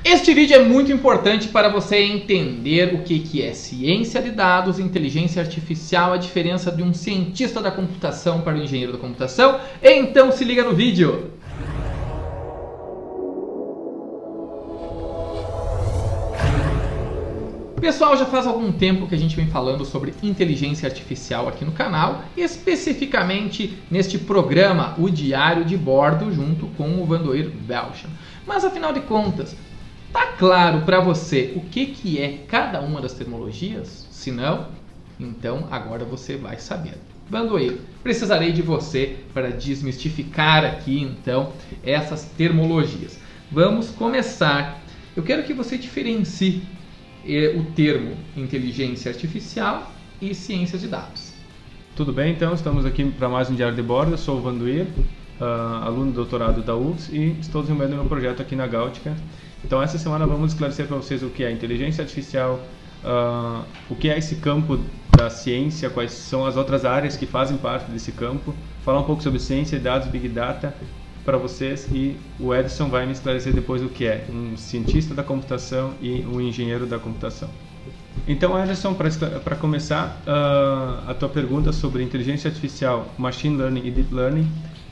Este vídeo é muito importante para você entender o que é ciência de dados, inteligência artificial, a diferença de um cientista da computação para um engenheiro da computação. Então se liga no vídeo! Pessoal, já faz algum tempo que a gente vem falando sobre inteligência artificial aqui no canal, especificamente neste programa, o Diário de Bordo, junto com o Vandoir Belchan. Mas afinal de contas, tá claro para você o que é cada uma das terminologias? Se não, então agora você vai saber. Vandoir, precisarei de você para desmistificar aqui então essas terminologias. Vamos começar. Eu quero que você diferencie o termo inteligência artificial e ciência de dados. Tudo bem, então estamos aqui para mais um Diário de Bordo. Eu sou o Vandoir, aluno do doutorado da UFS, e estou desenvolvendo meu projeto aqui na Gautica. Então essa semana vamos esclarecer para vocês o que é inteligência artificial, o que é esse campo da ciência, quais são as outras áreas que fazem parte desse campo, falar um pouco sobre ciência, dados, Big Data para vocês, e o Edson vai me esclarecer depois o que é um cientista da computação e um engenheiro da computação. Então, Edson, para começar a tua pergunta sobre inteligência artificial, machine learning e deep learning,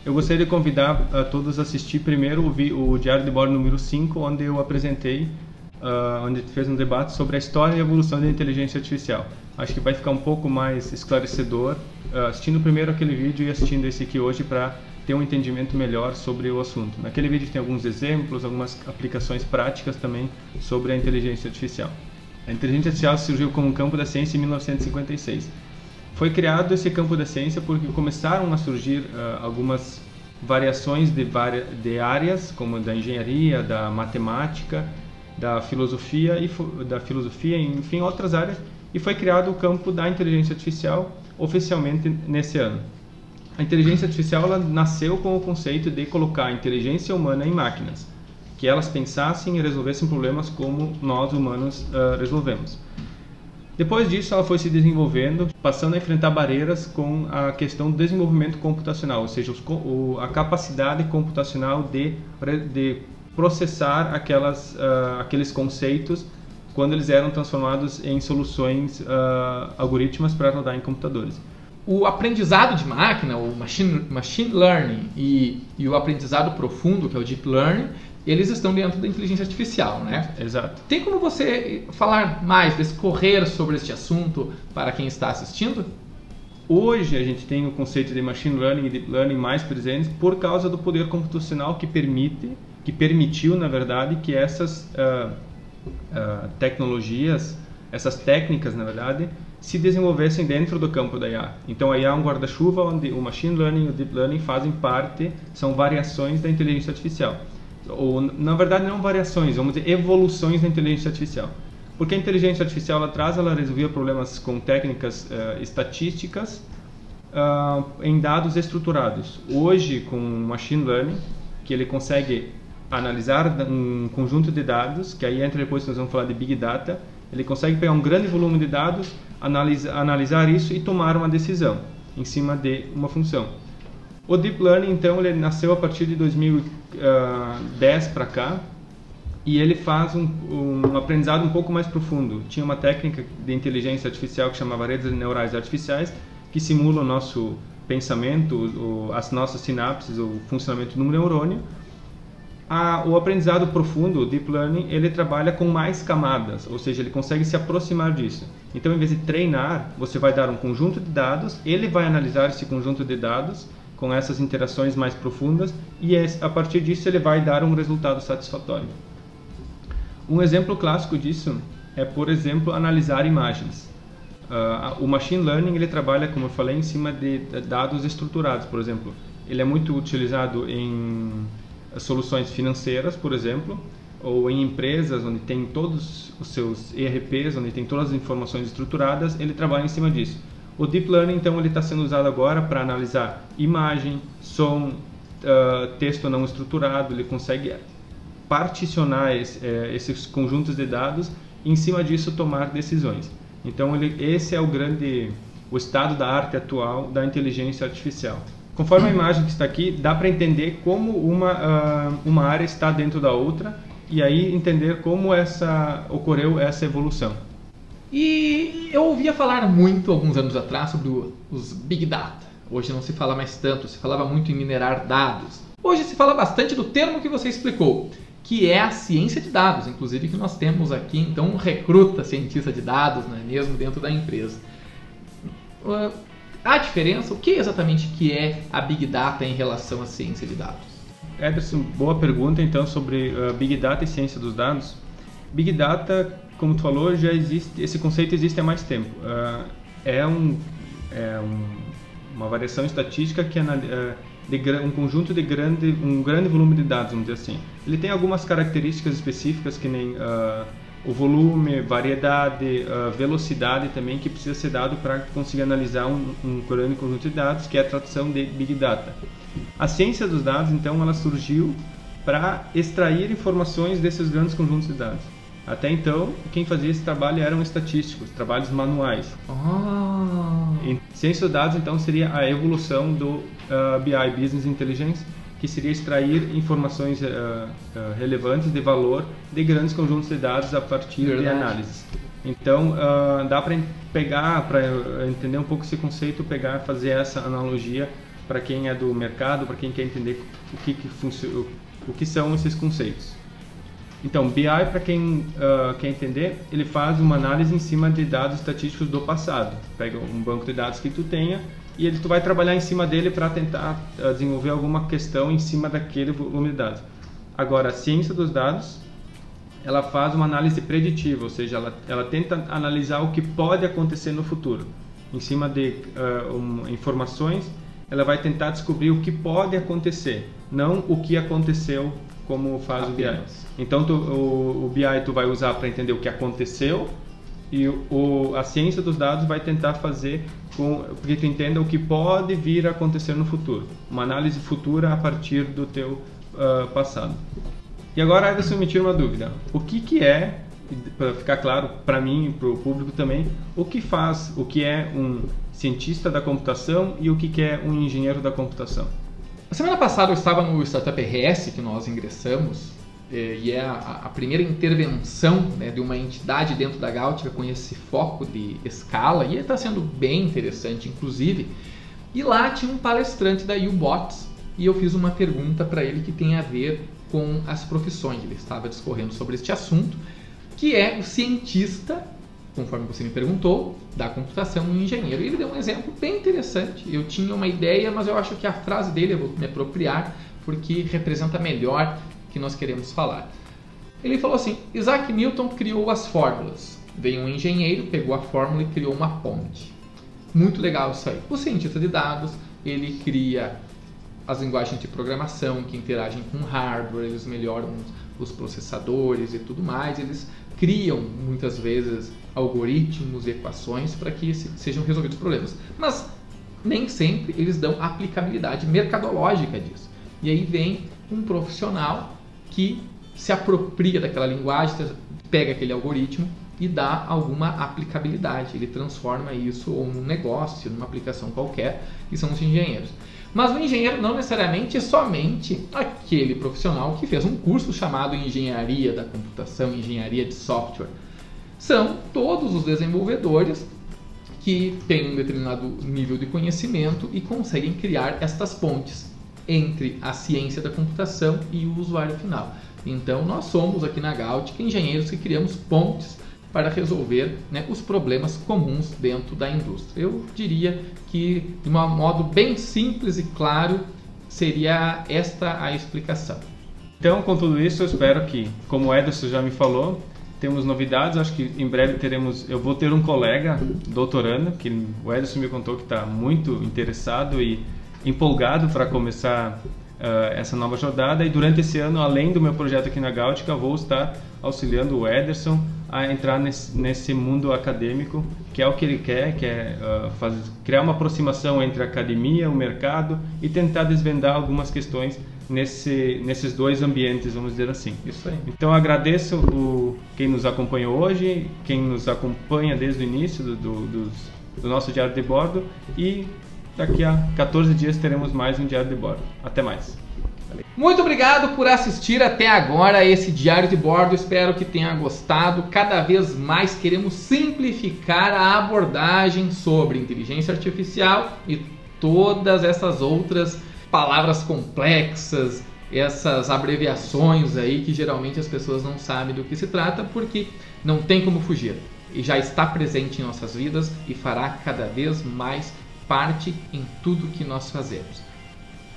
eu gostaria de convidar a todos a assistir primeiro o Diário de Bordo número 5, onde eu apresentei, onde fez um debate sobre a história e a evolução da inteligência artificial. Acho que vai ficar um pouco mais esclarecedor assistindo primeiro aquele vídeo e assistindo esse aqui hoje para ter um entendimento melhor sobre o assunto. Naquele vídeo tem alguns exemplos, algumas aplicações práticas também sobre a inteligência artificial. A inteligência artificial surgiu como um campo da ciência em 1956. Foi criado esse campo da ciência porque começaram a surgir algumas variações de áreas, como da engenharia, da matemática, da filosofia, enfim, outras áreas, e foi criado o campo da inteligência artificial oficialmente nesse ano. A inteligência artificial ela nasceu com o conceito de colocar a inteligência humana em máquinas, que elas pensassem e resolvessem problemas como nós humanos resolvemos. Depois disso, ela foi se desenvolvendo, passando a enfrentar barreiras com a questão do desenvolvimento computacional, ou seja, a capacidade computacional de processar aqueles conceitos quando eles eram transformados em soluções algorítmicas para rodar em computadores. O aprendizado de máquina, o machine learning e o aprendizado profundo, que é o deep learning, eles estão dentro da inteligência artificial, né? Exato. Tem como você falar mais, discorrer sobre este assunto para quem está assistindo? Hoje a gente tem o conceito de machine learning e deep learning mais presentes por causa do poder computacional que permitiu, na verdade, que essas tecnologias, essas técnicas, na verdade, se desenvolvessem dentro do campo da IA. Então a IA é um guarda-chuva onde o machine learning e o deep learning fazem parte, são variações da inteligência artificial. Ou, na verdade, não variações, vamos dizer evoluções da inteligência artificial. Porque a inteligência artificial ela resolvia problemas com técnicas estatísticas em dados estruturados. Hoje, com o machine learning, que ele consegue analisar um conjunto de dados, que aí entra depois que nós vamos falar de Big Data, ele consegue pegar um grande volume de dados, analisar isso e tomar uma decisão em cima de uma função. O Deep Learning, então, ele nasceu a partir de 2010 para cá, e ele faz um aprendizado um pouco mais profundo. Tinha uma técnica de inteligência artificial que chamava redes neurais artificiais, que simula o nosso pensamento, as nossas sinapses, o funcionamento de um neurônio. O aprendizado profundo, o Deep Learning, ele trabalha com mais camadas, ou seja, ele consegue se aproximar disso. Então, em vez de treinar, você vai dar um conjunto de dados, ele vai analisar esse conjunto de dados com essas interações mais profundas e a partir disso ele vai dar um resultado satisfatório. Um exemplo clássico disso é, por exemplo, analisar imagens. O Machine Learning ele trabalha, como eu falei, em cima de dados estruturados, por exemplo. Ele é muito utilizado em soluções financeiras, por exemplo, ou em empresas onde tem todos os seus ERPs, onde tem todas as informações estruturadas, ele trabalha em cima disso. O Deep Learning, então, ele está sendo usado agora para analisar imagem, som, texto não estruturado, ele consegue particionar esses conjuntos de dados e, em cima disso, tomar decisões. Então, esse é o estado da arte atual da inteligência artificial. Conforme a imagem que está aqui, dá para entender como uma área está dentro da outra e aí entender como ocorreu essa evolução. E eu ouvia falar muito, alguns anos atrás, sobre os Big Data. Hoje não se fala mais tanto, se falava muito em minerar dados. Hoje se fala bastante do termo que você explicou, que é a ciência de dados, inclusive que nós temos aqui, então, um recruta cientista de dados, não é mesmo, dentro da empresa. A diferença, o que exatamente que é a Big Data em relação à ciência de dados? Ederson, boa pergunta então sobre Big Data e ciência dos dados. Big Data, como tu falou, já existe, esse conceito existe há mais tempo. Uma variação estatística que um conjunto de um grande volume de dados, vamos dizer assim. Ele tem algumas características específicas, que nem o volume, variedade, velocidade também, que precisa ser dado para conseguir analisar um grande conjunto de dados, que é a tradução de Big Data. A ciência dos dados, então, ela surgiu para extrair informações desses grandes conjuntos de dados. Até então, quem fazia esse trabalho eram estatísticos, trabalhos manuais. E ciência dos dados, então, seria a evolução do BI, Business Intelligence, que seria extrair informações relevantes de valor de grandes conjuntos de dados a partir de análises. Então, dá para pegar, para entender um pouco esse conceito, fazer essa analogia para quem é do mercado, para quem quer entender o que são esses conceitos. Então, BI, para quem quer entender, ele faz uma análise em cima de dados estatísticos do passado. Pega um banco de dados que tu tenha e tu vai trabalhar em cima dele para tentar desenvolver alguma questão em cima daquele volume de dados. Agora, a ciência dos dados, ela faz uma análise preditiva, ou seja, ela tenta analisar o que pode acontecer no futuro. Em cima de informações, ela vai tentar descobrir o que pode acontecer, não o que aconteceu, como faz o BI. Então, o BI tu vai usar para entender o que aconteceu, e a ciência dos dados vai tentar fazer porque tu entenda o que pode vir a acontecer no futuro. Uma análise futura a partir do teu passado. E agora, Ederson, me tira uma dúvida. O que é, para ficar claro para mim e para o público também, o que é um cientista da computação e o que é um engenheiro da computação? A semana passada eu estava no Startup RS, que nós ingressamos, e é a primeira intervenção, né, de uma entidade dentro da Gautica com esse foco de escala, e está sendo bem interessante, inclusive. E lá tinha um palestrante da U-Bots, e eu fiz uma pergunta para ele que tem a ver com as profissões. Ele estava discorrendo sobre este assunto, que é o cientista, conforme você me perguntou, da computação, um engenheiro. E ele deu um exemplo bem interessante. Eu tinha uma ideia, mas eu acho que a frase dele, eu vou me apropriar, porque representa melhor o que nós queremos falar. Ele falou assim: Isaac Newton criou as fórmulas. Veio um engenheiro, pegou a fórmula e criou uma ponte. Muito legal isso aí. O cientista de dados, ele cria as linguagens de programação que interagem com o hardware, eles melhoram os processadores e tudo mais, eles criam muitas vezes algoritmos e equações para que sejam resolvidos problemas, mas nem sempre eles dão aplicabilidade mercadológica disso. E aí vem um profissional que se apropria daquela linguagem, pega aquele algoritmo e dá alguma aplicabilidade, ele transforma isso ou num negócio, numa aplicação qualquer, que são os engenheiros. Mas o engenheiro não necessariamente é somente aquele profissional que fez um curso chamado Engenharia da Computação, Engenharia de Software. São todos os desenvolvedores que têm um determinado nível de conhecimento e conseguem criar estas pontes entre a ciência da computação e o usuário final. Então, nós somos aqui na Gautica engenheiros que criamos pontes para resolver, né, os problemas comuns dentro da indústria. Eu diria que, de um modo bem simples e claro, seria esta a explicação. Então, com tudo isso, eu espero que, como o Ederson já me falou, temos novidades. Acho que em breve eu vou ter um colega doutorando, que o Ederson me contou que está muito interessado e empolgado para começar essa nova jornada. E durante esse ano, além do meu projeto aqui na Gautica, vou estar auxiliando o Ederson a entrar nesse mundo acadêmico, que é o que ele quer, que é criar uma aproximação entre a academia, o mercado e tentar desvendar algumas questões nesses dois ambientes, vamos dizer assim. Isso aí. Então agradeço quem nos acompanhou hoje, quem nos acompanha desde o início do nosso Diário de Bordo, e daqui a 14 dias teremos mais um Diário de Bordo. Até mais. Muito obrigado por assistir até agora esse Diário de Bordo, espero que tenha gostado. Cada vez mais queremos simplificar a abordagem sobre inteligência artificial e todas essas outras palavras complexas, essas abreviações aí que geralmente as pessoas não sabem do que se trata, porque não tem como fugir. E já está presente em nossas vidas e fará cada vez mais parte em tudo que nós fazemos.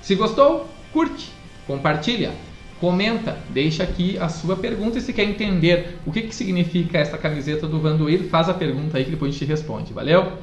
Se gostou, curte, compartilha, comenta, deixa aqui a sua pergunta e se quer entender o que significa essa camiseta do Vandoir, faz a pergunta aí que depois a gente responde. Valeu?